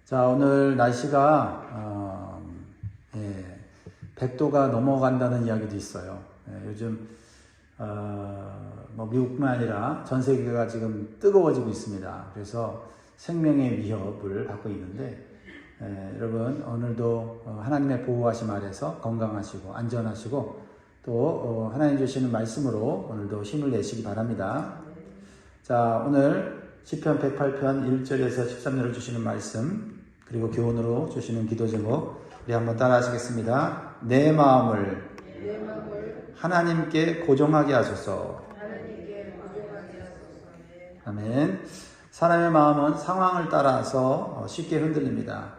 자, 오늘 날씨가 100도가 넘어간다는 이야기도 있어요. 요즘 미국뿐만 아니라 전 세계가 지금 뜨거워지고 있습니다. 그래서 생명의 위협을 받고 있는데 여러분 오늘도 하나님의 보호하심 아래서 건강하시고 안전하시고 또 하나님 주시는 말씀으로 오늘도 힘을 내시기 바랍니다. 자, 오늘 시편 108편 1절에서 13절을 주시는 말씀 그리고 교훈으로 주시는 기도 제목 우리 한번 따라 하시겠습니다. 내 마음을 하나님께 고정하게 하소서. 아멘. 사람의 마음은 상황을 따라서 쉽게 흔들립니다.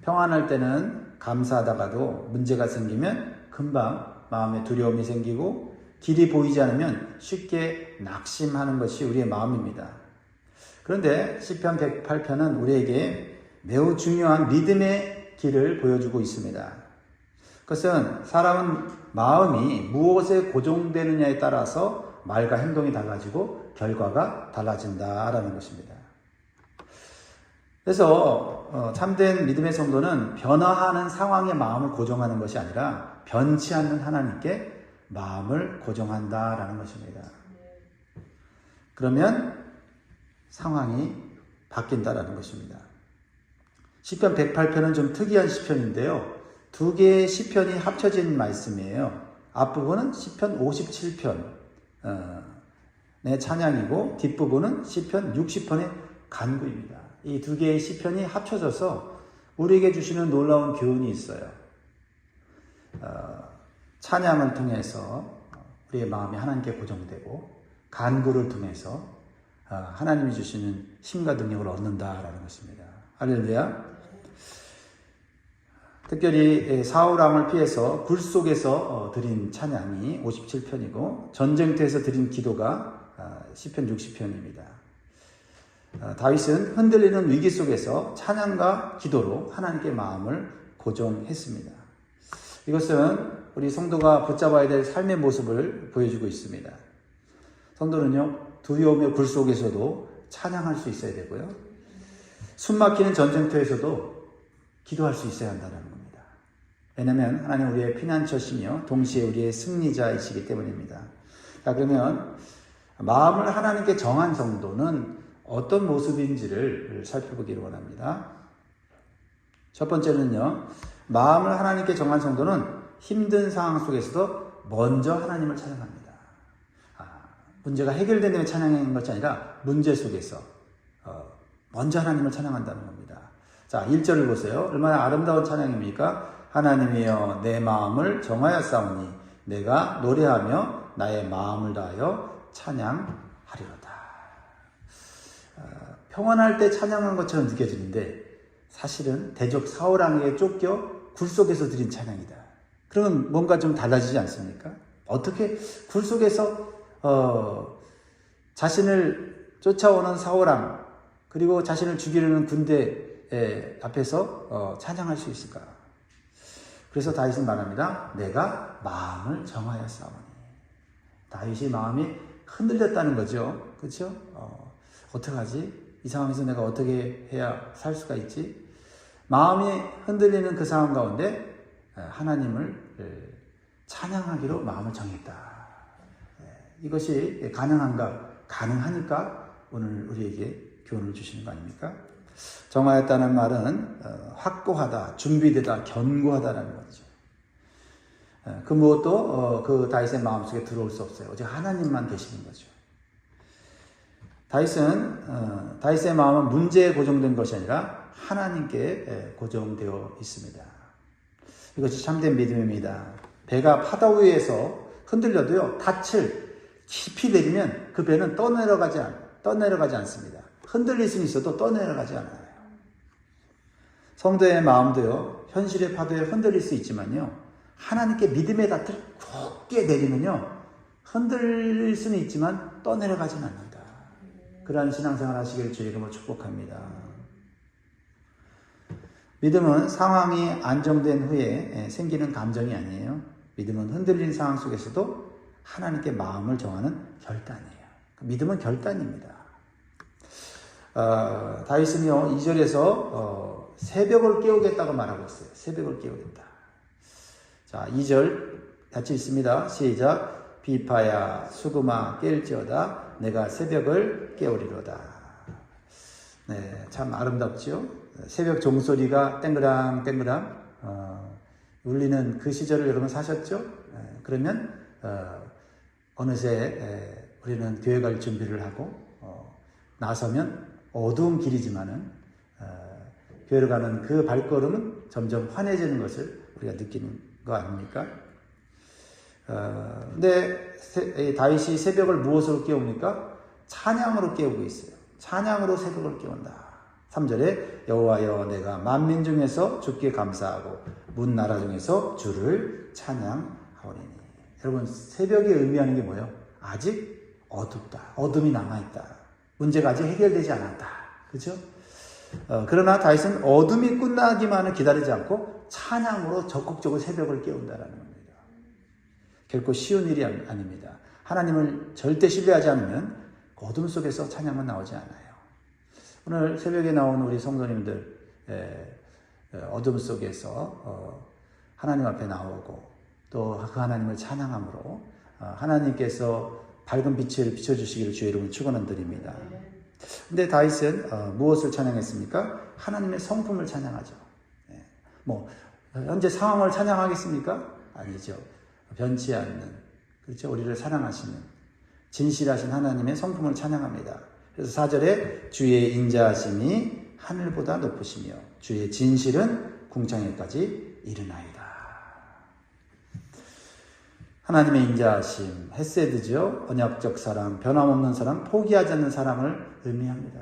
평안할 때는 감사하다가도 문제가 생기면 금방 마음에 두려움이 생기고 길이 보이지 않으면 쉽게 낙심하는 것이 우리의 마음입니다. 그런데 시편 108편은 우리에게 매우 중요한 믿음의 길을 보여주고 있습니다. 그것은 사람은 마음이 무엇에 고정되느냐에 따라서 말과 행동이 달라지고 결과가 달라진다라는 것입니다. 그래서 참된 믿음의 성도는 변화하는 상황에 마음을 고정하는 것이 아니라 변치 않는 하나님께 마음을 고정한다라는 것입니다. 그러면 상황이 바뀐다라는 것입니다. 시편 108편은 좀 특이한 시편인데요. 두 개의 시편이 합쳐진 말씀이에요. 앞부분은 시편 57편의 찬양이고 뒷부분은 시편 60편의 간구입니다. 이 두 개의 시편이 합쳐져서 우리에게 주시는 놀라운 교훈이 있어요. 찬양을 통해서 우리의 마음이 하나님께 고정되고 간구를 통해서 하나님이 주시는 힘과 능력을 얻는다라는 것입니다. 할렐루야. 특별히 사울왕을 피해서 굴 속에서 드린 찬양이 57편이고 전쟁터에서 드린 기도가 시편 60편입니다. 다윗은 흔들리는 위기 속에서 찬양과 기도로 하나님께 마음을 고정했습니다. 이것은 우리 성도가 붙잡아야 될 삶의 모습을 보여주고 있습니다. 성도는요, 두려움의 굴 속에서도 찬양할 수 있어야 되고요. 숨막히는 전쟁터에서도 기도할 수 있어야 한다는 겁니다. 왜냐하면 하나님 우리의 피난처시며 동시에 우리의 승리자이시기 때문입니다. 자, 그러면 마음을 하나님께 정한 성도는 어떤 모습인지를 살펴보기를 원합니다. 첫 번째는요, 마음을 하나님께 정한 성도는 힘든 상황 속에서도 먼저 하나님을 찬양합니다. 문제가 해결되는 찬양인 것이 아니라 문제 속에서 먼저 하나님을 찬양한다는 겁니다. 자, 1절을 보세요. 얼마나 아름다운 찬양입니까? 하나님이여 내 마음을 정하였사오니 내가 노래하며 나의 마음을 다하여 찬양하리로다. 평안할 때 찬양한 것처럼 느껴지는데 사실은 대적 사울왕에게 쫓겨 굴 속에서 드린 찬양이다. 그러면 뭔가 좀 달라지지 않습니까? 어떻게 굴 속에서 자신을 쫓아오는 사울왕 그리고 자신을 죽이려는 군대 앞에서 찬양할 수 있을까? 그래서 다윗은 말합니다. 내가 마음을 정하였사오니. 다윗이 마음이 흔들렸다는 거죠. 그렇죠? 어떡하지? 이 상황에서 내가 어떻게 해야 살 수가 있지? 마음이 흔들리는 그 상황 가운데 하나님을 찬양하기로 마음을 정했다. 이것이 가능한가? 가능하니까 오늘 우리에게 교훈을 주시는 거 아닙니까? 정하였다는 말은 확고하다, 준비되다, 견고하다라는 거죠. 그 무엇도 그 다윗의 마음속에 들어올 수 없어요. 오직 하나님만 계시는 거죠. 다윗의 마음은 문제에 고정된 것이 아니라 하나님께 고정되어 있습니다. 이것이 참된 믿음입니다. 배가 파도 위에서 흔들려도요, 닻을 깊이 내리면 그 배는 떠내려가지 않습니다. 흔들릴 수는 있어도 떠내려가지 않아요. 성도의 마음도요, 현실의 파도에 흔들릴 수 있지만요, 하나님께 믿음의 닻을 굳게 내리면요, 흔들릴 수는 있지만 떠내려가진 않는다. 그러한 신앙생활 하시길 주의 이름으로 축복합니다. 믿음은 상황이 안정된 후에 생기는 감정이 아니에요. 믿음은 흔들린 상황 속에서도 하나님께 마음을 정하는 결단이에요. 믿음은 결단입니다. 다윗은요, 2절에서 새벽을 깨우겠다고 말하고 있어요. 새벽을 깨우겠다. 자, 2절 같이 읽습니다. 시작. 비파야 수금아 깰지어다 내가 새벽을 깨우리로다. 네, 참 아름답죠. 새벽 종소리가 땡그랑 땡그랑 울리는 그 시절을 여러분 사셨죠? 그러면 어느새 우리는 교회 갈 준비를 하고 나서면 어두운 길이지만은 교회로 가는 그 발걸음은 점점 환해지는 것을 우리가 느끼는 거 아닙니까? 근데 다윗이 새벽을 무엇으로 깨웁니까? 찬양으로 깨우고 있어요. 찬양으로 새벽을 깨운다. 3절에 여호와여 내가 만민 중에서 주께 감사하고 문 나라 중에서 주를 찬양하오리니. 여러분 새벽이 의미하는 게 뭐예요? 아직 어둡다. 어둠이 남아있다. 문제가 아직 해결되지 않았다. 그렇죠? 그러나 다윗은 어둠이 끝나기만을 기다리지 않고 찬양으로 적극적으로 새벽을 깨운다라는 겁니다. 결코 쉬운 일이 아닙니다. 하나님을 절대 신뢰하지 않으면 어둠 속에서 찬양은 나오지 않아요. 오늘 새벽에 나온 우리 성도님들 어둠 속에서 하나님 앞에 나오고 또 그 하나님을 찬양함으로 하나님께서 밝은 빛을 비춰주시기를 주의 이름으로 축원을 드립니다. 근데 다윗은 무엇을 찬양했습니까? 하나님의 성품을 찬양하죠. 뭐 현재 상황을 찬양하겠습니까? 아니죠. 변치 않는, 그렇죠? 우리를 사랑하시는 진실하신 하나님의 성품을 찬양합니다. 그래서 4절에 주의 인자하심이 하늘보다 높으시며 주의 진실은 궁창에까지 이르나이다. 하나님의 인자하심, 헤세드죠. 언약적 사랑, 변함없는 사랑, 포기하지 않는 사랑을 의미합니다.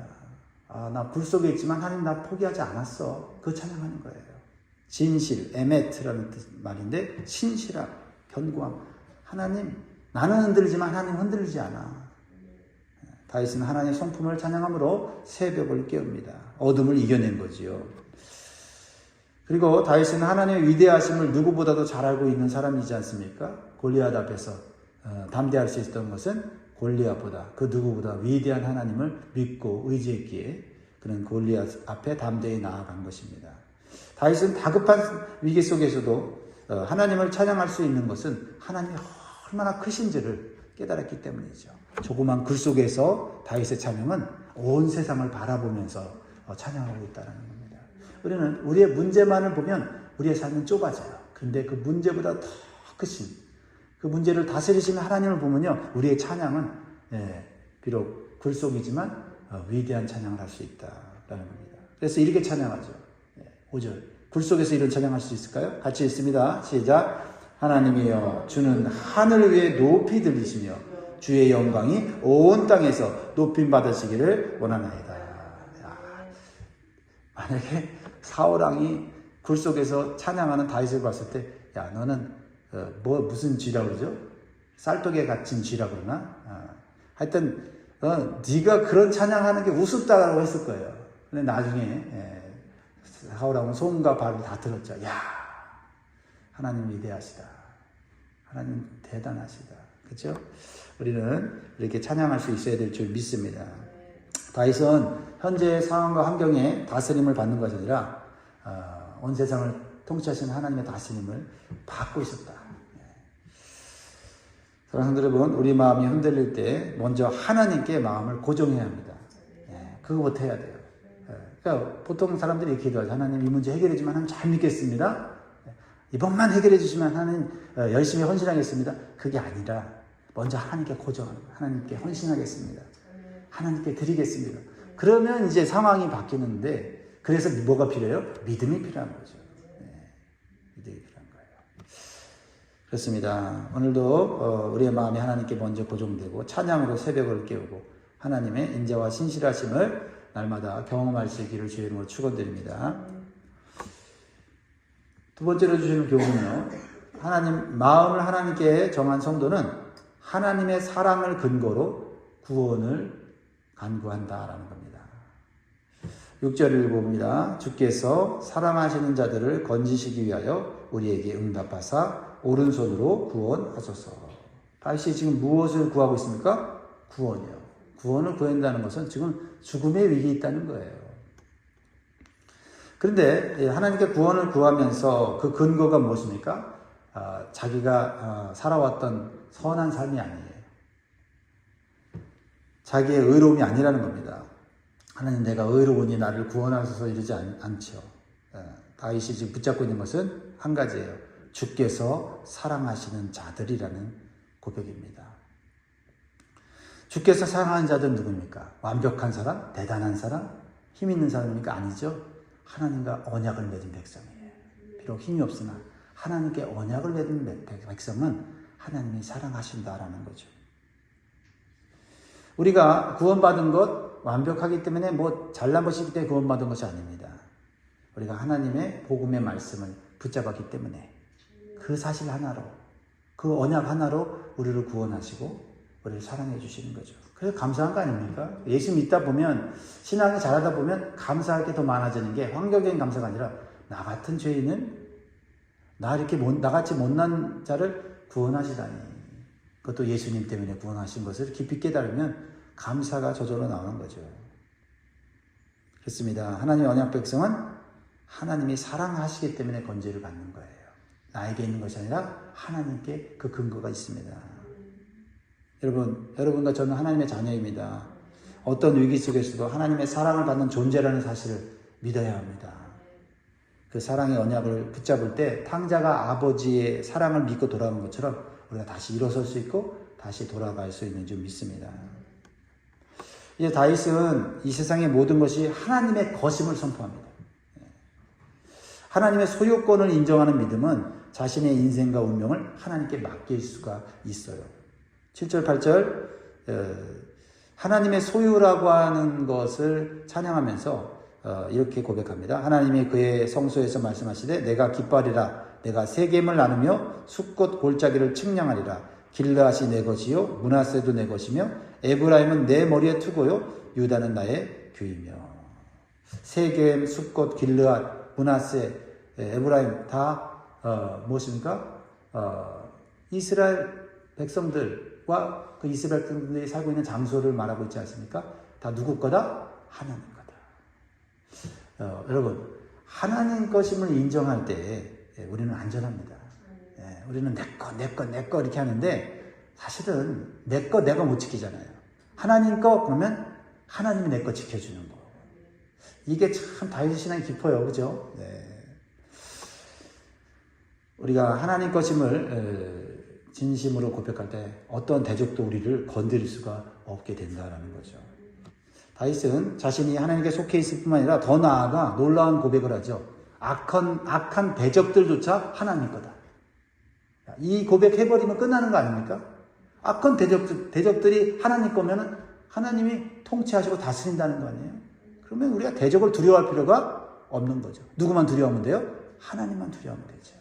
나 불 속에 있지만 하나님 나 포기하지 않았어. 그 찬양하는 거예요. 진실, 에메트라는 말인데 신실함, 견고함. 하나님 나는 흔들리지만 하나님 흔들리지 않아. 다윗은 하나님의 성품을 찬양함으로 새벽을 깨웁니다. 어둠을 이겨낸 거지요. 그리고 다윗은 하나님의 위대하심을 누구보다도 잘 알고 있는 사람이지 않습니까? 골리앗 앞에서 담대할 수 있었던 것은 골리앗보다 그 누구보다 위대한 하나님을 믿고 의지했기에 그는 골리앗 앞에 담대히 나아간 것입니다. 다윗은 다급한 위기 속에서도 하나님을 찬양할 수 있는 것은 하나님이 얼마나 크신지를 깨달았기 때문이죠. 조그만 글 속에서 다윗의 찬양은 온 세상을 바라보면서 찬양하고 있다는 겁니다. 우리는 우리의 문제만을 보면 우리의 삶은 좁아져요. 근데 그 문제보다 더 크신 그 문제를 다스리시는 하나님을 보면요, 우리의 찬양은 비록 글 속이지만 위대한 찬양을 할 수 있다라는 겁니다. 그래서 이렇게 찬양하죠. 5절 글 속에서 이런 찬양할 수 있을까요? 같이 읽습니다. 시작. 하나님이여 주는 하늘 위에 높이 들리시며 주의 영광이 온 땅에서 높임 받으시기를 원하나이다. 만약에 사울왕이 굴 속에서 찬양하는 다윗을 봤을 때, 야 너는 무슨 쥐라고 그러죠? 쌀떡에 갇힌 쥐라고 그러나? 하여튼 네가 그런 찬양하는 게 우습다라고 했을 거예요. 근데 나중에 사울왕은 손과 발을 다 들었죠. 야 하나님 위대하시다. 하나님 대단하시다. 그렇죠? 우리는 이렇게 찬양할 수 있어야 될 줄 믿습니다. 다윗은 현재의 상황과 환경에 다스림을 받는 것이 아니라 온 세상을 통치하시는 하나님의 다스림을 받고 있었다. 사랑하는 여러분, 우리 마음이 흔들릴 때 먼저 하나님께 마음을 고정해야 합니다. 그거부터 해야 돼요. 그러니까 보통 사람들이 이렇게 기도하죠. 하나님 이 문제 해결해 주면 하나님 잘 믿겠습니다. 이번만 해결해 주시면 하나님 열심히 헌신하겠습니다. 그게 아니라 먼저 하나님께 고정하는 거예요. 하나님께 헌신하겠습니다. 하나님께 드리겠습니다. 그러면 이제 상황이 바뀌는데, 그래서 뭐가 필요해요? 믿음이 필요한 거죠. 믿음이 필요한 거예요. 그렇습니다. 오늘도 우리의 마음이 하나님께 먼저 고정되고 찬양으로 새벽을 깨우고 하나님의 인자와 신실하심을 날마다 경험할 수 있기를 주의 이름으로 축원드립니다. 두 번째로 주시는 교훈은요, 마음을 하나님께 정한 성도는 하나님의 사랑을 근거로 구원을 간구한다라는 겁니다. 6절을 봅니다. 주께서 사랑하시는 자들을 건지시기 위하여 우리에게 응답하사 오른손으로 구원하소서. 다윗이 지금 무엇을 구하고 있습니까? 구원이요. 구원을 구한다는 것은 지금 죽음의 위기에 있다는 거예요. 그런데 하나님께 구원을 구하면서 그 근거가 무엇입니까? 자기가 살아왔던 선한 삶이 아니에요. 자기의 의로움이 아니라는 겁니다. 하나님, 내가 의로우니 나를 구원하소서 이러지 않죠. 다윗이 지금 붙잡고 있는 것은 한 가지예요. 주께서 사랑하시는 자들이라는 고백입니다. 주께서 사랑하는 자들은 누구입니까? 완벽한 사람? 대단한 사람? 힘 있는 사람입니까? 아니죠. 하나님과 언약을 맺은 백성이에요. 비록 힘이 없으나 하나님께 언약을 맺은 백성은 하나님이 사랑하신다라는 거죠. 우리가 구원받은 것 완벽하기 때문에 잘난 것이기 때문에 구원받은 것이 아닙니다. 우리가 하나님의 복음의 말씀을 붙잡았기 때문에 그 사실 하나로, 그 언약 하나로 우리를 구원하시고 우리를 사랑해 주시는 거죠. 그래서 감사한 거 아닙니까? 예수 믿다 보면, 신앙이 잘하다 보면 감사할 게 더 많아지는 게 환경적인 감사가 아니라 나 같은 죄인은, 나같이 못난 자를 구원하시다니, 그것도 예수님 때문에 구원하신 것을 깊이 깨달으면 감사가 저절로 나오는 거죠. 그렇습니다. 하나님의 언약 백성은 하나님이 사랑하시기 때문에 건지를 받는 거예요. 나에게 있는 것이 아니라 하나님께 그 근거가 있습니다. 여러분과 저는 하나님의 자녀입니다. 어떤 위기 속에서도 하나님의 사랑을 받는 존재라는 사실을 믿어야 합니다. 그 사랑의 언약을 붙잡을 때 탕자가 아버지의 사랑을 믿고 돌아오는 것처럼 우리가 다시 일어설 수 있고 다시 돌아갈 수 있는 줄 믿습니다. 이제 다윗은 이 세상의 모든 것이 하나님의 것임을 선포합니다. 하나님의 소유권을 인정하는 믿음은 자신의 인생과 운명을 하나님께 맡길 수가 있어요. 7절, 8절 하나님의 소유라고 하는 것을 찬양하면서 이렇게 고백합니다. 하나님이 그의 성소에서 말씀하시되 내가 기뻐하리라. 내가 세겜을 나누며 숫꽃 골짜기를 측량하리라. 길르앗이 내 것이요 므낫세도 내 것이며 에브라임은 내 머리에 투고요 유다는 나의 규이며. 세겜, 숫꽃, 길르앗, 므낫세, 에브라임 다 무엇입니까? 이스라엘 백성들과 그 이스라엘 백성들이 살고 있는 장소를 말하고 있지 않습니까? 다 누구 거다? 하나님 거다. 여러분, 하나님 것임을 인정할 때 우리는 안전합니다. 우리는 내 거 이렇게 하는데 사실은 내 거 내가 못 지키잖아요. 하나님 거 그러면 하나님이 내 거 지켜주는 거. 이게 참 다윗의 신앙이 깊어요. 그죠? 우리가 하나님 것임을 진심으로 고백할 때 어떤 대적도 우리를 건드릴 수가 없게 된다는 거죠. 다윗은 자신이 하나님께 속해 있을 뿐만 아니라 더 나아가 놀라운 고백을 하죠. 악한 대적들조차 하나님 거다. 이 고백해버리면 끝나는 거 아닙니까? 악한 대적들이 하나님 거면 하나님이 통치하시고 다스린다는 거 아니에요? 그러면 우리가 대적을 두려워할 필요가 없는 거죠. 누구만 두려워하면 돼요? 하나님만 두려워하면 되죠.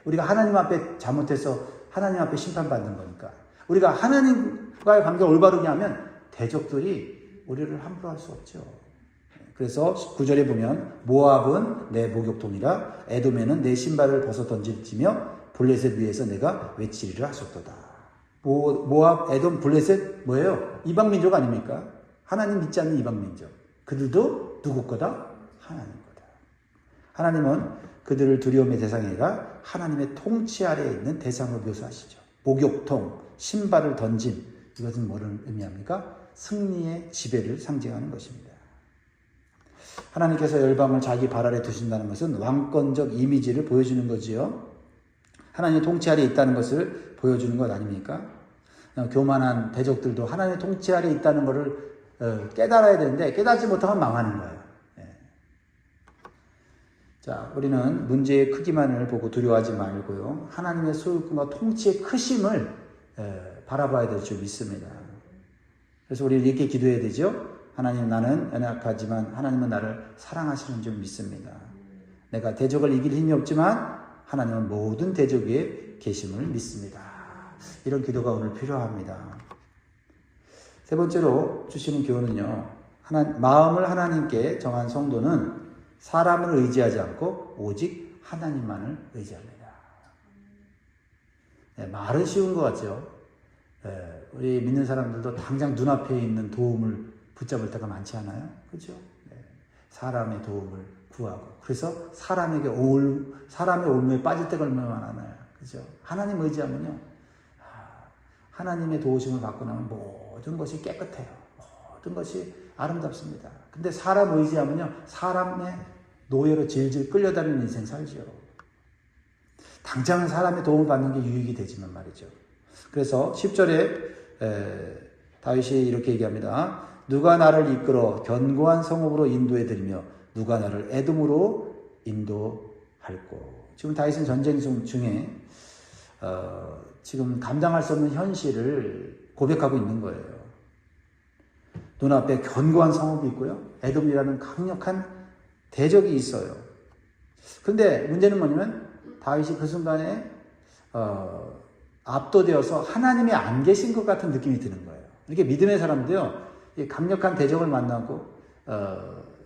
우리가 하나님 앞에 잘못해서 하나님 앞에 심판받는 거니까. 우리가 하나님과의 관계를 올바르게 하면 대적들이 우리를 함부로 할 수 없죠. 그래서 9절에 보면 모압은 내 목욕통이라 에돔에는 내 신발을 벗어 던질지며 블레셋 위에서 내가 외치리라 하셨도다. 모압, 에돔, 블레셋 뭐예요? 이방민족 아닙니까? 하나님 믿지 않는 이방민족. 그들도 누구 거다? 하나님 거다. 하나님은 그들을 두려움의 대상이 아니라 하나님의 통치 아래에 있는 대상으로 묘사하시죠. 목욕통, 신발을 던짐, 이것은 뭐를 의미합니까? 승리의 지배를 상징하는 것입니다. 하나님께서 열방을 자기 발 아래 두신다는 것은 왕권적 이미지를 보여주는 거지요. 하나님의 통치 아래에 있다는 것을 보여주는 것 아닙니까? 교만한 대적들도 하나님의 통치 아래에 있다는 것을 깨달아야 되는데 깨닫지 못하면 망하는 거예요. 자, 우리는 문제의 크기만을 보고 두려워하지 말고요. 하나님의 소유권과 통치의 크심을 바라봐야 될 줄 믿습니다. 그래서 우리는 이렇게 기도해야 되죠. 하나님, 나는 연약하지만 하나님은 나를 사랑하시는 줄 믿습니다. 내가 대적을 이길 힘이 없지만 하나님은 모든 대적 위에 계심을 믿습니다. 이런 기도가 오늘 필요합니다. 세 번째로 주시는 교훈은요. 마음을 하나님께 정한 성도는 사람을 의지하지 않고 오직 하나님만을 의지합니다. 말은 쉬운 것 같죠. 우리 믿는 사람들도 당장 눈앞에 있는 도움을 붙잡을 때가 많지 않아요? 그렇죠? 사람의 도움을 구하고. 그래서 사람의 올무에 빠질 때가 얼마나 많아요. 그죠? 하나님 의지하면요. 하나님의 도우심을 받고 나면 모든 것이 깨끗해요. 모든 것이 아름답습니다. 근데 사람 의지하면요. 사람의 노예로 질질 끌려다니는 인생 살죠. 당장은 사람의 도움을 받는 게 유익이 되지만 말이죠. 그래서 10절에 다윗이 이렇게 얘기합니다. 누가 나를 이끌어 견고한 성읍으로 인도해드리며 누가 나를 에돔으로 인도할꼬. 지금 다윗은 전쟁 중에 지금 감당할 수 없는 현실을 고백하고 있는 거예요. 눈앞에 견고한 성읍이 있고요. 에돔이라는 강력한 대적이 있어요. 그런데 문제는 뭐냐면 다윗이 그 순간에 압도되어서 하나님이 안 계신 것 같은 느낌이 드는 거예요. 이렇게 믿음의 사람도요. 강력한 대적을 만나고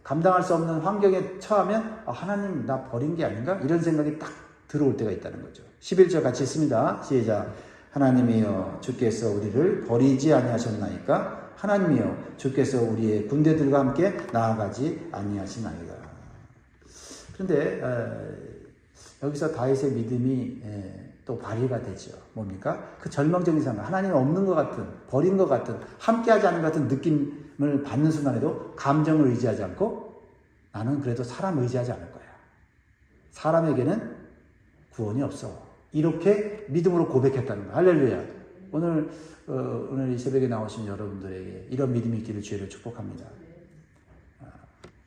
감당할 수 없는 환경에 처하면 하나님 나 버린 게 아닌가? 이런 생각이 딱 들어올 때가 있다는 거죠. 11절 같이 읽습니다. 시작. 하나님이여 주께서 우리를 버리지 아니하셨나이까? 하나님이여 주께서 우리의 군대들과 함께 나아가지 아니하시나이까? 그런데 여기서 다윗의 믿음이 또 발휘가 되죠. 뭡니까? 그 절망적인 상황, 하나님 없는 것 같은, 버린 것 같은, 함께하지 않은 것 같은 느낌을 받는 순간에도 감정을 의지하지 않고 나는 그래도 사람 의지하지 않을 거야. 사람에게는 구원이 없어. 이렇게 믿음으로 고백했다는 거야. 할렐루야. 오늘 이 새벽에 나오신 여러분들에게 이런 믿음이 있기를 주의를 축복합니다.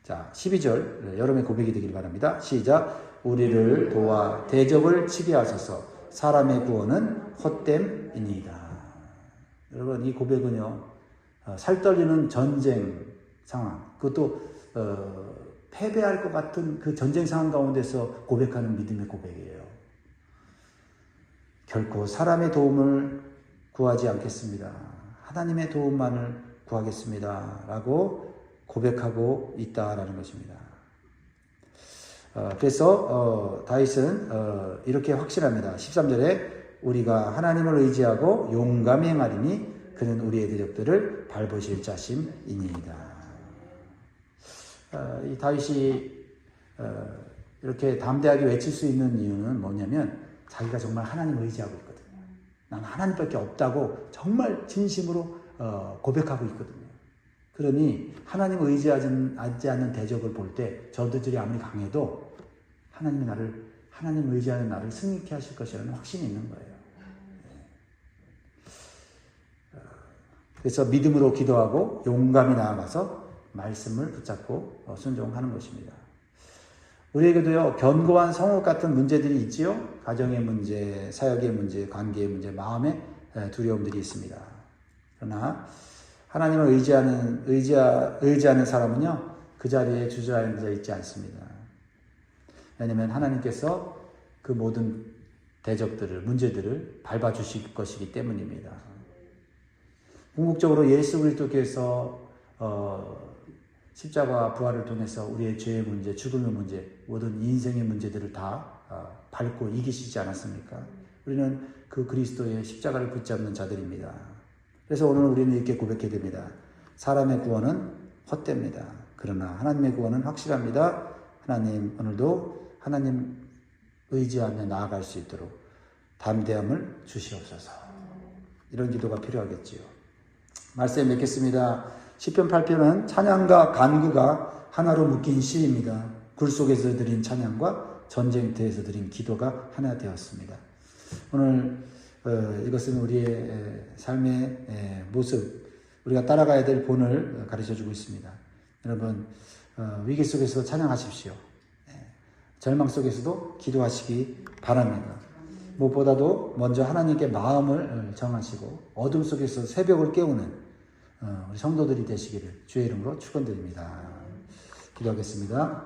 자, 12절 여러분의 고백이 되기를 바랍니다. 시작. 우리를 도와 대적을 치게 하소서. 사람의 구원은 헛됨이니이다. 여러분 이 고백은요. 살떨리는 전쟁 상황, 그것도 패배할 것 같은 그 전쟁 상황 가운데서 고백하는 믿음의 고백이에요. 결코 사람의 도움을 구하지 않겠습니다. 하나님의 도움만을 구하겠습니다. 라고 고백하고 있다라는 것입니다. 그래서 다윗은 이렇게 확신합니다. 13절에 우리가 하나님을 의지하고 용감히 행하리니 그는 우리의 대적들을 밟으실 자심이니이다. 이 다윗이 이렇게 담대하게 외칠 수 있는 이유는 뭐냐면 자기가 정말 하나님을 의지하고 있거든요. 나는 하나님밖에 없다고 정말 진심으로 고백하고 있거든요. 그러니 하나님을 의지하지 않는 대적을 볼 때 저들이 아무리 강해도 하나님 의지하는 나를 승리케 하실 것이라는 확신이 있는 거예요. 그래서 믿음으로 기도하고 용감히 나아가서 말씀을 붙잡고 순종하는 것입니다. 우리에게도요, 견고한 성읍 같은 문제들이 있지요. 가정의 문제, 사역의 문제, 관계의 문제, 마음의 두려움들이 있습니다. 그러나 하나님을 의지하는 사람은요, 그 자리에 주저앉아 있지 않습니다. 왜냐하면 하나님께서 그 모든 대적들을, 문제들을 밟아주실 것이기 때문입니다. 궁극적으로 예수 그리스도께서 십자가와 부활을 통해서 우리의 죄의 문제, 죽음의 문제, 모든 인생의 문제들을 다 밟고 이기시지 않았습니까? 우리는 그 그리스도의 십자가를 붙잡는 자들입니다. 그래서 오늘 우리는 이렇게 고백해야 됩니다. 사람의 구원은 헛됩니다. 그러나 하나님의 구원은 확실합니다. 하나님, 오늘도 하나님 의지하며 나아갈 수 있도록 담대함을 주시옵소서. 이런 기도가 필요하겠지요. 말씀 맺겠습니다. 시편 8편은 찬양과 간구가 하나로 묶인 시입니다. 굴 속에서 드린 찬양과 전쟁터에서 드린 기도가 하나 되었습니다. 오늘 이것은 우리의 삶의 모습, 우리가 따라가야 될 본을 가르쳐주고 있습니다. 여러분 위기 속에서 찬양하십시오. 절망 속에서도 기도하시기 바랍니다. 무엇보다도 먼저 하나님께 마음을 정하시고 어둠 속에서 새벽을 깨우는 우리 성도들이 되시기를 주의 이름으로 축원드립니다. 기도하겠습니다.